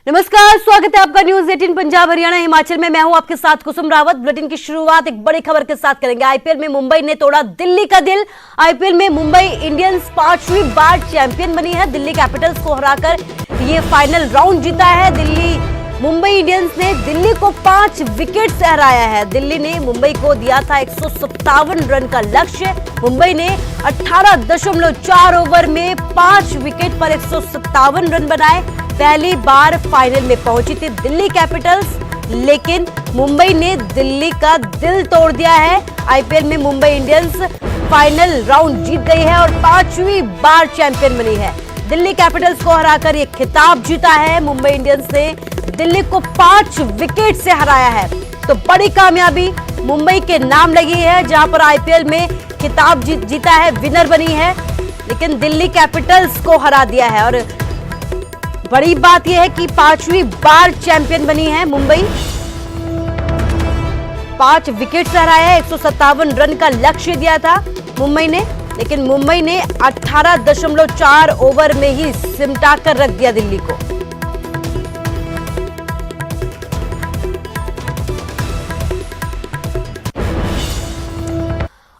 नमस्कार, स्वागत है आपका न्यूज 18 पंजाब हरियाणा हिमाचल में। मैं हूं आपके साथ कुसुम रावत। बुलेटिन की शुरुआत एक बड़ी खबर के साथ करेंगे। आईपीएल में मुंबई ने तोड़ा दिल्ली का दिल। आईपीएल में मुंबई इंडियंस 5वीं बार चैंपियन बनी है। दिल्ली कैपिटल्स को हराकर ये फाइनल राउंड जीता है। मुंबई इंडियंस ने दिल्ली को 5 विकेट से हराया है। दिल्ली ने मुंबई को दिया था 157 रन का लक्ष्य। मुंबई ने 18.4 ओवर में 5 विकेट पर 157 रन बनाए। पहली बार फाइनल में पहुंची थी दिल्ली कैपिटल्स, लेकिन मुंबई ने दिल्ली का दिल तोड़ दिया है। आईपीएल में मुंबई इंडियंस फाइनल राउंड जीत गई है और 5वीं बार चैंपियन बनी है। दिल्ली कैपिटल्स को हराकर ये खिताब जीता है। मुंबई इंडियंस ने दिल्ली को 5 विकेट से हराया है, तो बड़ी कामयाबी मुंबई के नाम लगी है, जहां पर आईपीएल में खिताब जीता है, विनर बनी है, लेकिन दिल्ली कैपिटल्स को हरा दिया है। और बड़ी बात यह है कि 5वीं बार चैंपियन बनी है मुंबई। 5 विकेट से हराया है। 157 रन का लक्ष्य दिया था मुंबई ने, लेकिन मुंबई ने 18.4 ओवर में ही सिमटा कर रख दिया दिल्ली को।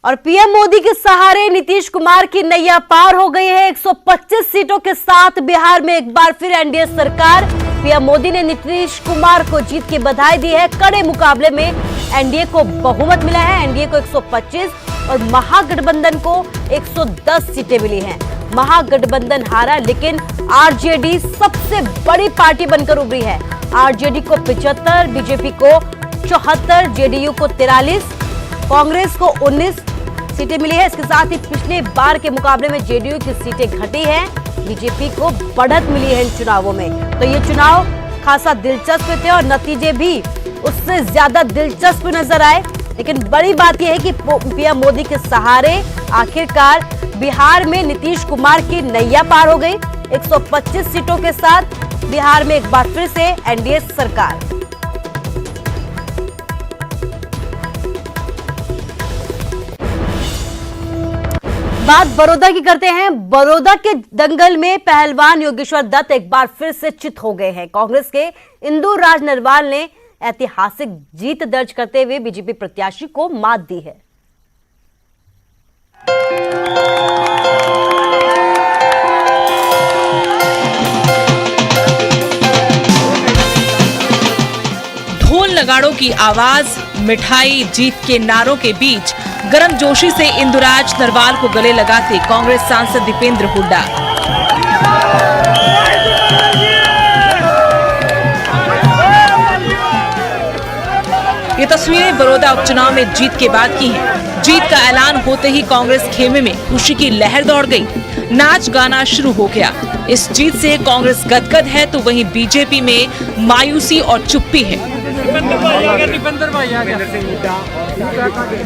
और पीएम मोदी के सहारे नीतीश कुमार की नैया पार हो गई है। 125 सीटों के साथ बिहार में एक बार फिर एनडीए सरकार। पीएम मोदी ने नीतीश कुमार को जीत की बधाई दी है। कड़े मुकाबले में एनडीए को बहुमत मिला है। एनडीए को 125 और महागठबंधन को 110 सीटें मिली हैं। महागठबंधन हारा, लेकिन आरजेडी सबसे बड़ी पार्टी बनकर उभरी है। आरजेडी को 75, बीजेपी को 74, जेडीयू को 43, कांग्रेस को 19 सीटें मिली है। इसके साथ ही पिछले बार के मुकाबले में जेडीयू की सीटें घटी हैं। बीजेपी को बढ़त मिली है इन चुनावों में। तो ये चुनाव खासा दिलचस्प थे और नतीजे भी उससे ज्यादा दिलचस्प नजर आए। लेकिन बड़ी बात यह है कि पीएम मोदी के सहारे आखिरकार बिहार में नीतीश कुमार की नैया पार हो गई। 125 सीटों के साथ बिहार में एक बार फिर से एनडीए सरकार। बात बड़ौदा की करते हैं। बड़ौदा के दंगल में पहलवान योगेश्वर दत्त एक बार फिर से चित हो गए हैं। कांग्रेस के इंदु राज नरवाल ने ऐतिहासिक जीत दर्ज करते हुए बीजेपी प्रत्याशी को मात दी है। ढोल नगाड़ों की आवाज, मिठाई, जीत के नारों के बीच गर्मजोशी से इंदुराज नरवाल को गले लगाते कांग्रेस सांसद दीपेंद्र हुड्डा। ये तस्वीरें बड़ौदा उपचुनाव में जीत के बाद की हैं। जीत का ऐलान होते ही कांग्रेस खेमे में खुशी की लहर दौड़ गई। नाच गाना शुरू हो गया। इस जीत से कांग्रेस गदगद है, तो वहीं बीजेपी में मायूसी और चुप्पी है।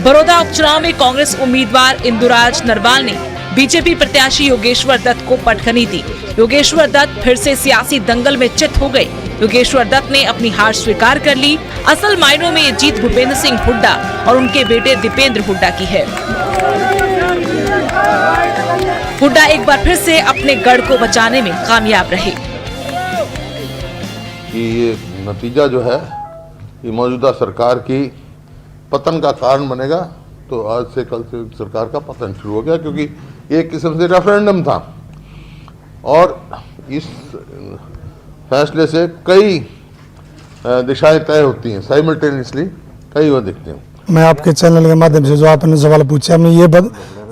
बड़ौदा उपचुनाव में कांग्रेस उम्मीदवार इंदुराज नरवाल ने बीजेपी प्रत्याशी योगेश्वर दत्त को पटखनी दी। योगेश्वर दत्त फिर से सियासी दंगल में चित हो गए। योगेश्वर दत्त ने अपनी हार स्वीकार कर ली। असल मायनों में ये जीत भूपेंद्र सिंह हुड्डा और उनके बेटे दीपेंद्र हुड्डा की है। हुड्डा एक बार फिर से अपने गढ़ को बचाने में कामयाब रहे। ये नतीजा जो है ये मौजूदा सरकार की पतन का कारण बनेगा। तो आज से कल से सरकार का पतन शुरू हो गया, क्योंकि ये एक किस्म से रेफरेंडम था और इस फैसले से कई दिशाएं तय होती हैं साइमल्टेनियसली, कई वो दिखते हैं। मैं आपके चैनल के माध्यम से जो आपने सवाल पूछा, मैं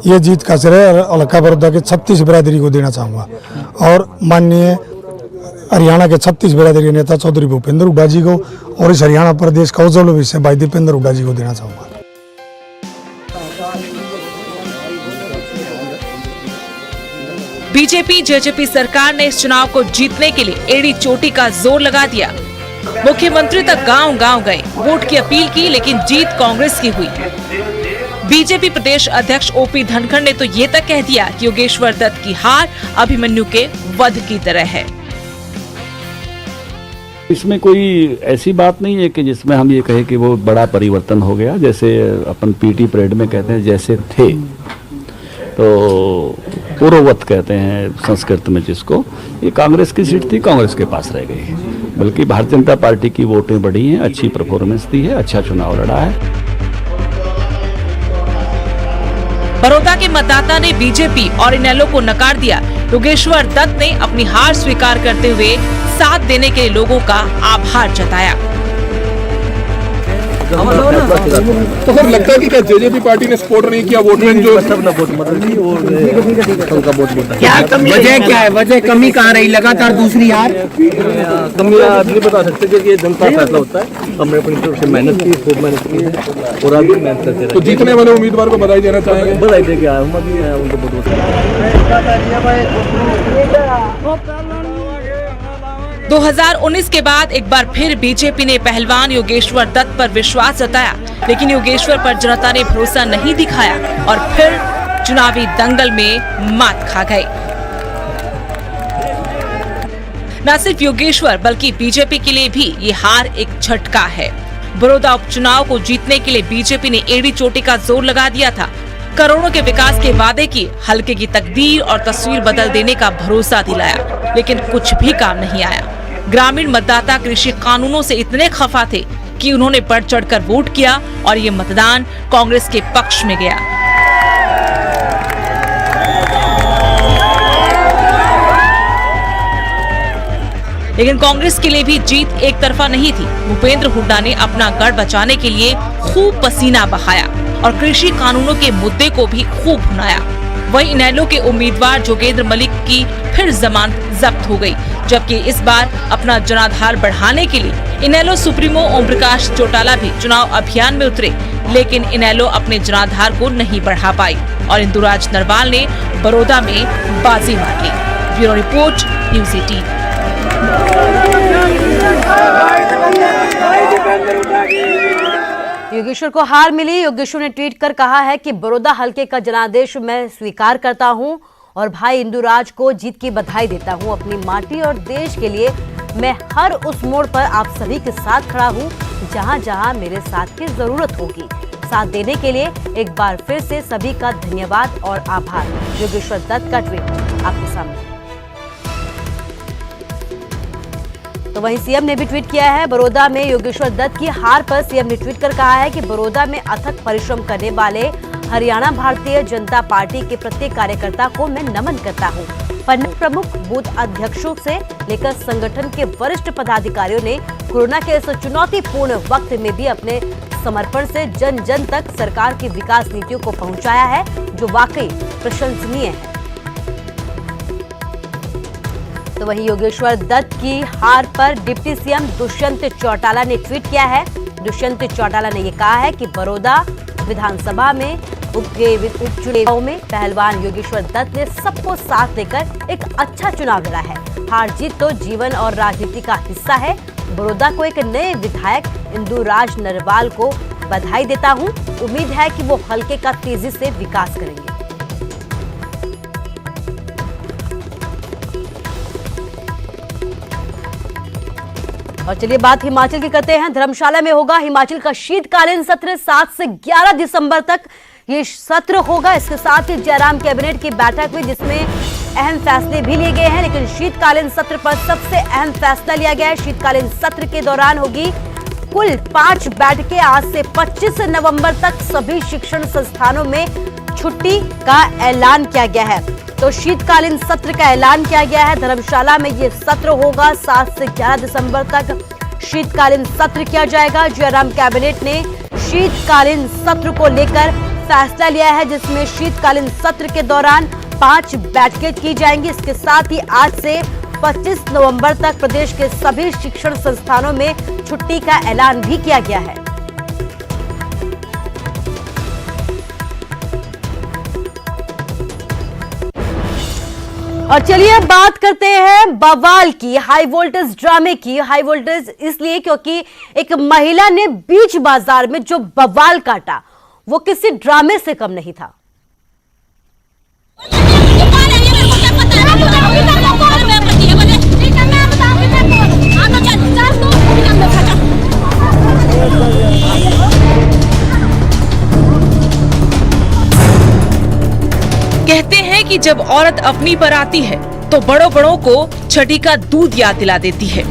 ये जीत का श्रेय अलका बड़ौदा के 36 बिरादरी को देना चाहूँगा और माननीय हरियाणा के 36 बिरादरी नेता चौधरी भूपेंद्र हुड्डा जी को और इस हरियाणा प्रदेश का उज्जवल भविष्य भाई दीपेंद्र हुड्डा जी को देना चाहूँगा। बीजेपी जेजेपी सरकार ने इस चुनाव को जीतने के लिए एड़ी चोटी का जोर लगा दिया। मुख्यमंत्री तक गांव-गांव गए, वोट की अपील की, लेकिन जीत कांग्रेस की हुई। बीजेपी प्रदेश अध्यक्ष ओपी धनखड़ ने तो ये तक कह दिया कि योगेश्वर दत्त की हार अभिमन्यु के वध की तरह है। इसमें कोई ऐसी बात नहीं है कि जिसमें हम ये कहे कि वो बड़ा परिवर्तन हो गया। जैसे अपन पीटी परेड में कहते हैं जैसे थे, तो पूर्ववत कहते हैं संस्कृत में जिसको, ये कांग्रेस की सीट थी, कांग्रेस के पास रह गई। बल्कि भारतीय जनता पार्टी की वोटें बढ़ी हैं, अच्छी परफॉर्मेंस दी है, अच्छा चुनाव लड़ा है। बड़ौदा के मतदाता ने बीजेपी और इनेलो को नकार दिया। योगेश्वर दत्त ने अपनी हार स्वीकार करते हुए साथ देने के लिए लोगों का आभार जताया। तो सर लगता है कि क्या जेजेपी पार्टी ने सपोर्ट नहीं किया वोट बैंक जो क्या कमी वजह क्या है? वजह कमी कहाँ रही? लगातार दूसरी हार। कमी आप नहीं बता सकते क्योंकि ये जनता फैसला होता है। हमने अपनी तरफ से मेहनत की, खूब मेहनत की है और आगे मेहनत करते रहे। तो जीतने वाले उम्मीदवार को बधाई देना चाहेंगे? बधाई दे के आए हम अभी उनको बहुत 2019 के बाद एक बार फिर बीजेपी ने पहलवान योगेश्वर दत्त पर विश्वास जताया, लेकिन योगेश्वर पर जनता ने भरोसा नहीं दिखाया और फिर चुनावी दंगल में मात खा गए। न सिर्फ योगेश्वर बल्कि बीजेपी के लिए भी ये हार एक झटका है। बड़ौदा उपचुनाव को जीतने के लिए बीजेपी ने एड़ी चोटी का जोर लगा दिया था। करोड़ों के विकास के वादे किए, हल्के की तकदीर और तस्वीर बदल देने का भरोसा दिलाया, लेकिन कुछ भी काम नहीं आया। ग्रामीण मतदाता कृषि कानूनों से इतने खफा थे कि उन्होंने बढ़ चढ़कर वोट किया और ये मतदान कांग्रेस के पक्ष में गया। लेकिन कांग्रेस के लिए भी जीत एक तरफा नहीं थी। भूपेंद्र हुड्डा ने अपना गढ़ बचाने के लिए खूब पसीना बहाया और कृषि कानूनों के मुद्दे को भी खूब भुनाया। वहीं इनेलो के उम्मीदवार जोगेंद्र मलिक की फिर जमानत जब्त हो गई, जबकि इस बार अपना जनाधार बढ़ाने के लिए इनेलो सुप्रीमो ओम प्रकाश चौटाला भी चुनाव अभियान में उतरे, लेकिन इनेलो अपने जनाधार को नहीं बढ़ा पाई और इंदुराज नरवाल ने बड़ौदा में बाजी मार ली। Bureau report, news 18। योगेश्वर को हार मिली। योगेश्वर ने ट्वीट कर कहा है कि बड़ौदा हल्के का जनादेश मैं स्वीकार करता हूं और भाई इंदुराज को जीत की बधाई देता हूं। अपनी माटी और देश के लिए मैं हर उस मोड़ पर आप सभी के साथ खड़ा हूं जहां जहां मेरे साथ की जरूरत होगी। साथ देने के लिए एक बार फिर से सभी का धन्यवाद और आभार। योगेश्वर दत्त का ट्वीट आपके सामने। तो वहीं सीएम ने भी ट्वीट किया है। बड़ौदा में योगेश्वर दत्त की हार पर सीएम ने ट्वीट कर कहा है कि बड़ौदा में अथक परिश्रम करने वाले हरियाणा भारतीय जनता पार्टी के प्रत्येक कार्यकर्ता को मैं नमन करता हूं। प्रमुख बूथ अध्यक्षों से लेकर संगठन के वरिष्ठ पदाधिकारियों ने कोरोना के इस चुनौतीपूर्ण वक्त में भी अपने समर्पण से जन जन तक सरकार की विकास नीतियों को पहुंचाया है, जो वाकई प्रशंसनीय है। तो वहीं योगेश्वर दत्त की हार पर डिप्टी सीएम दुष्यंत चौटाला ने ट्वीट किया है। दुष्यंत चौटाला ने यह कहा है कि बड़ौदा विधानसभा में उपचुनाव में पहलवान योगेश्वर दत्त ने सबको साथ लेकर एक अच्छा चुनाव लड़ा है। हार जीत तो जीवन और राजनीति का हिस्सा है। बड़ौदा को एक नए विधायक इंदुराज नरवाल को बधाई देता हूं। उम्मीद है कि वो हल्के का तेजी से विकास करेंगे। और चलिए बात हिमाचल की करते हैं। धर्मशाला में होगा हिमाचल का शीतकालीन सत्र। 7 से 11 दिसंबर तक ये सत्र होगा। इसके साथ ही जयराम कैबिनेट की बैठक हुई जिसमें अहम फैसले भी लिए गए हैं, लेकिन शीतकालीन सत्र पर सबसे अहम फैसला लिया गया है। शीतकालीन सत्र के दौरान होगी कुल 5 बैठकें। आज से 25 नवंबर तक सभी शिक्षण संस्थानों में छुट्टी का ऐलान किया गया है। तो शीतकालीन सत्र का ऐलान किया गया है। धर्मशाला में ये सत्र होगा। 7 से 11 दिसंबर तक शीतकालीन सत्र किया जाएगा। जयराम कैबिनेट ने शीतकालीन सत्र को लेकर फैसला लिया है, जिसमें शीतकालीन सत्र के दौरान 5 बैठकें की जाएंगी। इसके साथ ही आज से 25 नवंबर तक प्रदेश के सभी शिक्षण संस्थानों में छुट्टी का ऐलान भी किया गया है। और चलिए बात करते हैं बवाल की, हाई वोल्टेज ड्रामे की। हाई वोल्टेज इसलिए क्योंकि एक महिला ने बीच बाजार में जो बवाल काटा वो किसी ड्रामे से कम नहीं था। कहते हैं कि जब औरत अपनी पर आती है तो बड़ों बड़ों को छठी का दूध याद दिला देती है।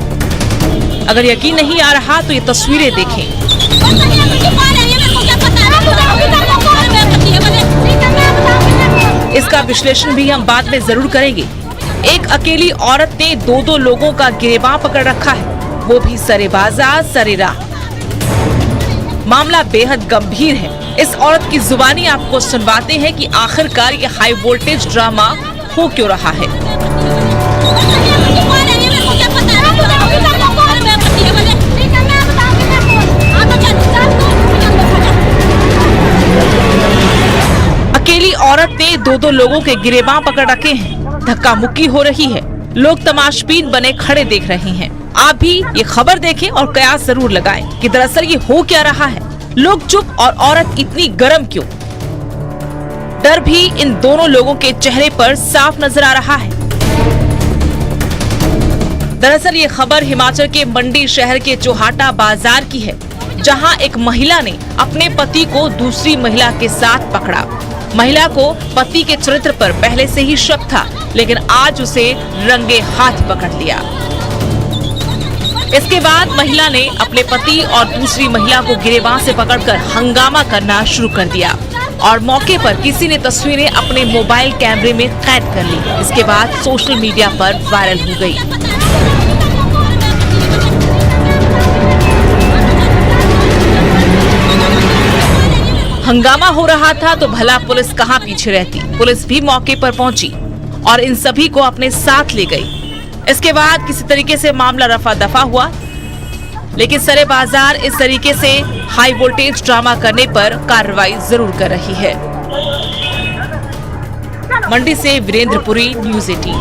अगर यकीन नहीं आ रहा तो ये तस्वीरें देखें। इसका विश्लेषण भी हम बाद में जरूर करेंगे। एक अकेली औरत ने दो लोगों का गिरेबान पकड़ रखा है, वो भी सरे बाजार सरे राह। मामला बेहद गंभीर है। इस औरत की जुबानी आपको सुनवाते हैं कि आखिरकार ये हाई वोल्टेज ड्रामा हो क्यों रहा है। अकेली औरत ने दो लोगों के गिरेबान पकड़ रखे हैं। धक्का मुक्की हो रही है, लोग तमाशबीन बने खड़े देख रहे हैं। आप भी ये खबर देखें और कयास जरूर लगाएं कि दरअसल ये हो क्या रहा है। लोग चुप और औरत इतनी गर्म क्यों? डर भी इन दोनों लोगों के चेहरे पर साफ नजर आ रहा है। दरअसल ये खबर हिमाचल के मंडी शहर के चौहाटा बाजार की है, जहां एक महिला ने अपने पति को दूसरी महिला के साथ पकड़ा। महिला को पति के चरित्र पर पहले से ही शक था, लेकिन आज उसे रंगे हाथ पकड़ लिया। इसके बाद महिला ने अपने पति और दूसरी महिला को गिरेबान से पकड़कर हंगामा करना शुरू कर दिया और मौके पर किसी ने तस्वीरें अपने मोबाइल कैमरे में कैद कर ली। इसके बाद सोशल मीडिया पर वायरल हो गई। हंगामा हो रहा था तो भला पुलिस कहां पीछे रहती। पुलिस भी मौके पर पहुंची और इन सभी को अपने साथ ले गई। इसके बाद किसी तरीके से मामला रफा दफा हुआ, लेकिन सरे बाजार इस तरीके से हाई वोल्टेज ड्रामा करने पर कार्रवाई जरूर कर रही है। मंडी से वीरेंद्रपुरी, न्यूज़ 18।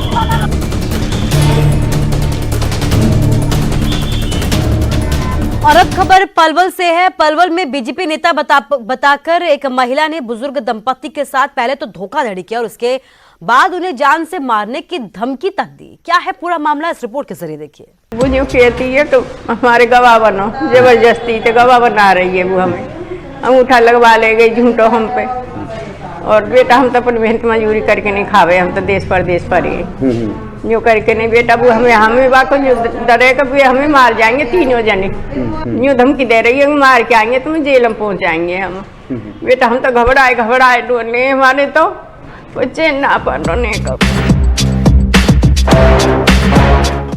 और अब खबर पलवल से है। पलवल में बीजेपी नेता बताकर एक महिला ने बुजुर्ग दंपति के साथ पहले तो धोखाधड़ी किया और उसके बाद उन्हें जान से मारने की धमकी तक दी। क्या है पूरा मामला, इस रिपोर्ट के जरिए देखिए। वो जो कहती है तो हमारे गवाह बनो, जबरदस्ती तो गवाह बना रही है। वो हमें अंगूठा लगवा ले गई झूठो हम पे। और बेटा हम तो अपनी मेहनत मजदूरी करके नहीं खावे, हम तो देश परदेश पर ही जो करके नहीं। बेटा वो हमें बाको जो डरेगा भी हमें मार जाएंगे तीनों जने। यूँ धमकी दे रही है मार के आएंगे तुम्हें जेल में पहुंच जाएंगे हम। बेटा हम तो घबराए डोले हमारे तो चैन ना पड़ने का।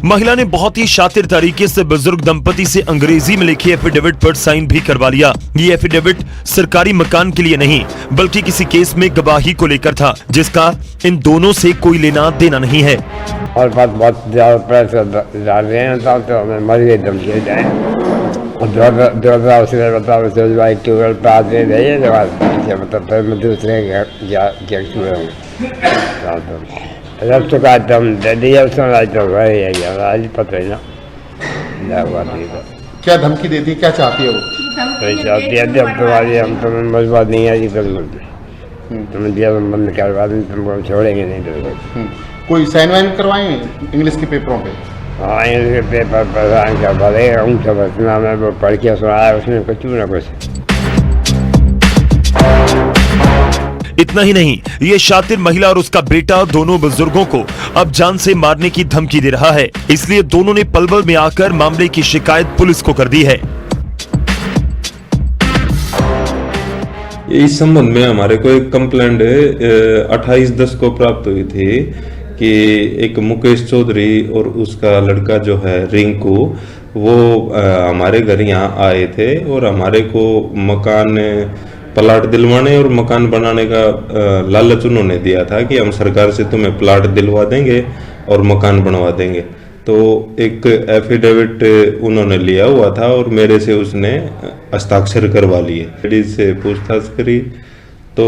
महिला ने बहुत ही शातिर तरीके से बुजुर्ग दंपति से अंग्रेजी में लिखे एफिडेविट पर साइन भी करवा लिया। ये एफिडेविट सरकारी मकान के लिए नहीं बल्कि किसी केस में गवाही को लेकर था, जिसका इन दोनों से कोई लेना देना नहीं है। और बहुत ज्यादा प्रेशर डाल रहे हैं तो हमें मर गए धमकी जाए। ट्यूबवेल पे आते रहिए मतलब फिर मैं दूसरे रब तो का दम दे दिया उसने तो आज पता ही ना क्या धमकी देती, क्या चाहती है वो? चाहती है अब तुम्हारी हम तुम्हें मजबूत नहीं है तुम्हें दिया बंद करवा दें, तुमको छोड़ेंगे नहीं। कोई साइन वाइन करवाएंगे इंग्लिश के पेपरों पे? हाँ इंग्लिश के पेपर पर करवा देगा। उनसे बचना मैं वो पढ़ के सुनाया उसने कुछ ना कुछ। इतना ही नहीं, ये शातिर महिला और उसका बेटा दोनों बुजुर्गों को अब जान से मारने की धमकी दे रहा है। इसलिए दोनों ने पलवल में आकर मामले की शिकायत पुलिस को कर दी है। इस संबंध में हमारे को एक कंप्लेंट 28/10 को प्राप्त हुई थी कि एक मुकेश चौधरी और उसका लड़का जो है रिंकू वो हमारे घर यहाँ आए थे और हमारे को मकान प्लाट दिलवाने और मकान बनाने का लालच उन्होंने दिया था कि हम सरकार से तुम्हें प्लाट दिलवा देंगे और मकान बनवा देंगे। तो एक एफिडेविट उन्होंने लिया हुआ था और मेरे से उसने हस्ताक्षर करवा लिए। लेडीज से पूछताछ करी तो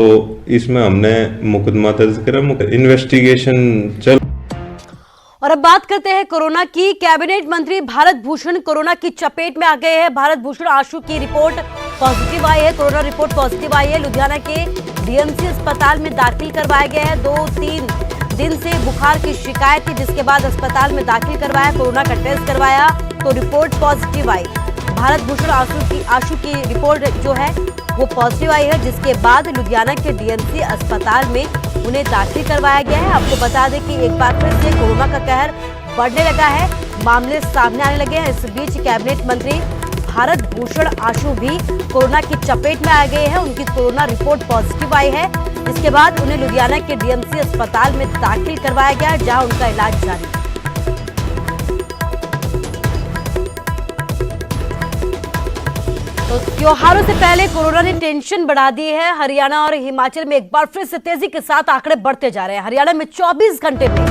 इसमें हमने मुकदमा दर्ज करा, इन्वेस्टिगेशन चल। और अब बात करते हैं कोरोना की। कैबिनेट मंत्री भारत भूषण कोरोना की चपेट में आ गए हैं। भारत भूषण आशु की रिपोर्ट पॉजिटिव आई है, कोरोना रिपोर्ट पॉजिटिव आई है। लुधियाना के डीएमसी अस्पताल में दाखिल करवाया गया है। 2-3 दिन से बुखार की शिकायत थी, जिसके बाद अस्पताल में दाखिल करवाया, कोरोना का टेस्ट करवाया तो रिपोर्ट पॉजिटिव आई। भारत भूषण आशु की रिपोर्ट जो है वो पॉजिटिव आई है, जिसके बाद लुधियाना के डीएमसी अस्पताल में उन्हें दाखिल करवाया गया है। आपको बता दें कि एक बार फिर से कोरोना का कहर बढ़ने लगा है, मामले सामने आने लगे हैं। इस बीच कैबिनेट मंत्री भारत भूषण आशु भी कोरोना की चपेट में आ गए हैं। उनकी कोरोना रिपोर्ट पॉजिटिव आई है। इसके बाद उन्हें लुधियाना के डीएमसी अस्पताल में दाखिल करवाया गया, जहां उनका इलाज जारी है। तो त्योहारों से पहले कोरोना ने टेंशन बढ़ा दी है। हरियाणा और हिमाचल में एक बार फिर से तेजी के साथ आंकड़े बढ़ते जा रहे हैं। हरियाणा में 24 घंटे में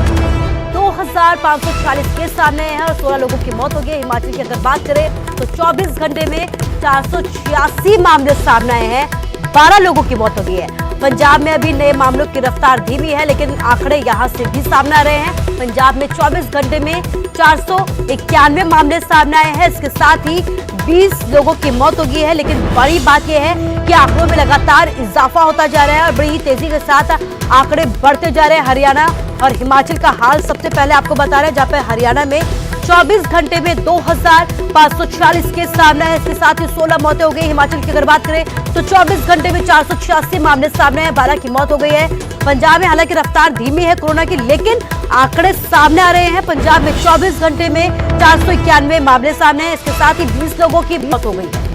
2540 केस सामने आए हैं और 16 लोगों की मौत हो गई। हिमाचल की अगर बात करें तो 24 घंटे में 486 मामले सामने आए हैं, 12 लोगों की मौत हो गई है। पंजाब में अभी नए मामलों की रफ्तार धीमी है, लेकिन आंकड़े यहां से भी सामने आ रहे हैं। पंजाब में 24 घंटे में 491 मामले सामने आए हैं। इसके साथ ही 20 लोगों की मौत हो गई है। लेकिन बड़ी बात यह है कि आंकड़ों में लगातार इजाफा होता जा रहा है और बड़ी ही तेजी के साथ आंकड़े बढ़ते जा रहे हैं। हरियाणा और हिमाचल का हाल सबसे पहले आपको बता रहे हैं, जहां पे हरियाणा में 24 घंटे में 2540 केस सामने आए। इसके साथ ही 16 मौतें हो गई। हिमाचल की अगर बात करें तो 24 घंटे में 486 मामले सामने आए, 12 की मौत हो गई है। पंजाब में हालांकि रफ्तार धीमी है कोरोना की, लेकिन आंकड़े सामने आ रहे हैं। पंजाब में 24 घंटे में 491 मामले सामने हैं। इसके साथ ही 20 लोगों की मौत हो गई है।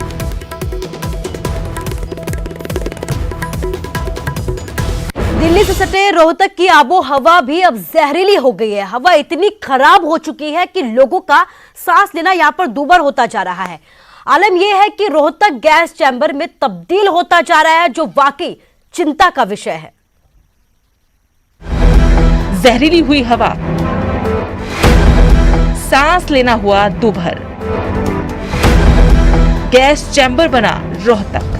दिल्ली से सटे रोहतक की आबो हवा भी अब जहरीली हो गई है। हवा इतनी खराब हो चुकी है कि लोगों का सांस लेना यहां पर दूभर होता जा रहा है। आलम यह है कि रोहतक गैस चैम्बर में तब्दील होता जा रहा है, जो वाकई चिंता का विषय है। जहरीली हुई हवा, सांस लेना हुआ दूभर, गैस चैम्बर बना रोहतक।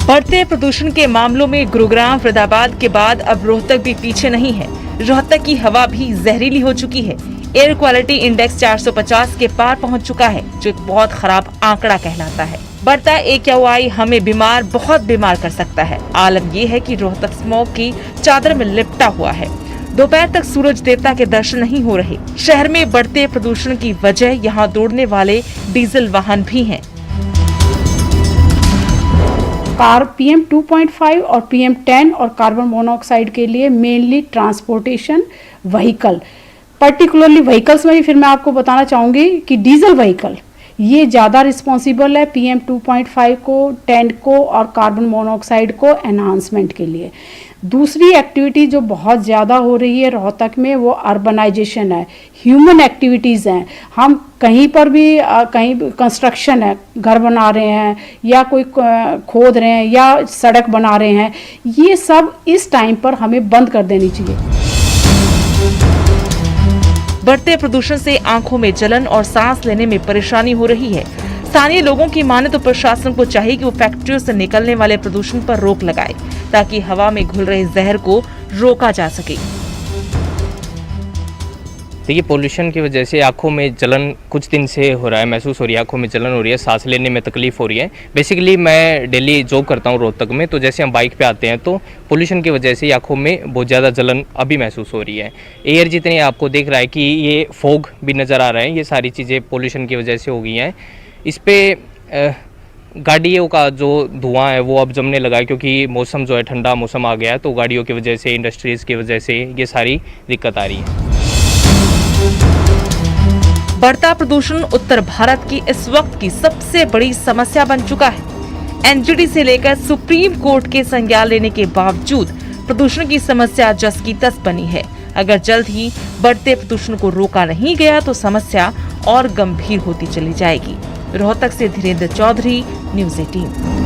बढ़ते प्रदूषण के मामलों में गुरुग्राम, फरीदाबाद के बाद अब रोहतक भी पीछे नहीं है। रोहतक की हवा भी जहरीली हो चुकी है। एयर क्वालिटी इंडेक्स 450 के पार पहुंच चुका है, जो एक बहुत खराब आंकड़ा कहलाता है। बढ़ता AQI हमें बहुत बीमार कर सकता है। आलम यह है कि रोहतक स्मॉग की चादर में लिपटा हुआ है। दोपहर तक सूरज देवता के दर्शन नहीं हो रहे। शहर में बढ़ते प्रदूषण की वजह यहाँ दौड़ने वाले डीजल वाहन भी हैं। कार PM 2.5 और PM 10 और कार्बन मोनोऑक्साइड के लिए mainly transportation vehicle, particularly vehicles में भी फिर मैं आपको बताना चाहूँगी कि डीजल व्हीकल ये ज़्यादा रिस्पॉन्सिबल है PM 2.5 को, 10 को और कार्बन मोनोऑक्साइड को एनहांसमेंट के लिए। दूसरी एक्टिविटी जो बहुत ज़्यादा हो रही है रोहतक में वो अर्बनाइजेशन है, ह्यूमन एक्टिविटीज़ हैं। हम कहीं पर भी कहीं कंस्ट्रक्शन है, घर बना रहे हैं या कोई खोद रहे हैं या सड़क बना रहे हैं, ये सब इस टाइम पर हमें बंद कर देनी चाहिए। बढ़ते प्रदूषण से आंखों में जलन और सांस लेने में परेशानी हो रही है। स्थानीय लोगों की माने तो प्रशासन को चाहिए कि वो फैक्ट्रियों से निकलने वाले प्रदूषण पर रोक लगाए, ताकि हवा में घुल रहे जहर को रोका जा सके। देखिए, पोल्यूशन की वजह से आंखों में जलन कुछ दिन से हो रहा है, महसूस हो रही है, आंखों में जलन हो रही है, सांस लेने में तकलीफ हो रही है। बेसिकली मैं डेली जॉब करता हूँ रोहतक में, तो जैसे हम बाइक पे आते हैं तो पोल्यूशन की वजह से आंखों में बहुत ज़्यादा जलन अभी महसूस हो रही है। एयर जितने आपको देख रहा है कि ये फॉग भी नज़र आ रहा है, ये सारी चीज़ें पोल्यूशन की वजह से हो गई हैं। इस पर गाड़ियों का जो धुआं है वो अब जमने लगा है, क्योंकि मौसम जो है ठंडा मौसम आ गया है, तो गाड़ियों की वजह से, इंडस्ट्रीज़ की वजह से ये सारी दिक्कत आ रही है। बढ़ता प्रदूषण उत्तर भारत की इस वक्त की सबसे बड़ी समस्या बन चुका है। NGT से लेकर सुप्रीम कोर्ट के संज्ञान लेने के बावजूद प्रदूषण की समस्या जस की तस बनी है। अगर जल्द ही बढ़ते प्रदूषण को रोका नहीं गया तो समस्या और गंभीर होती चली जाएगी। रोहतक से धीरेन्द्र चौधरी, न्यूज़ 18।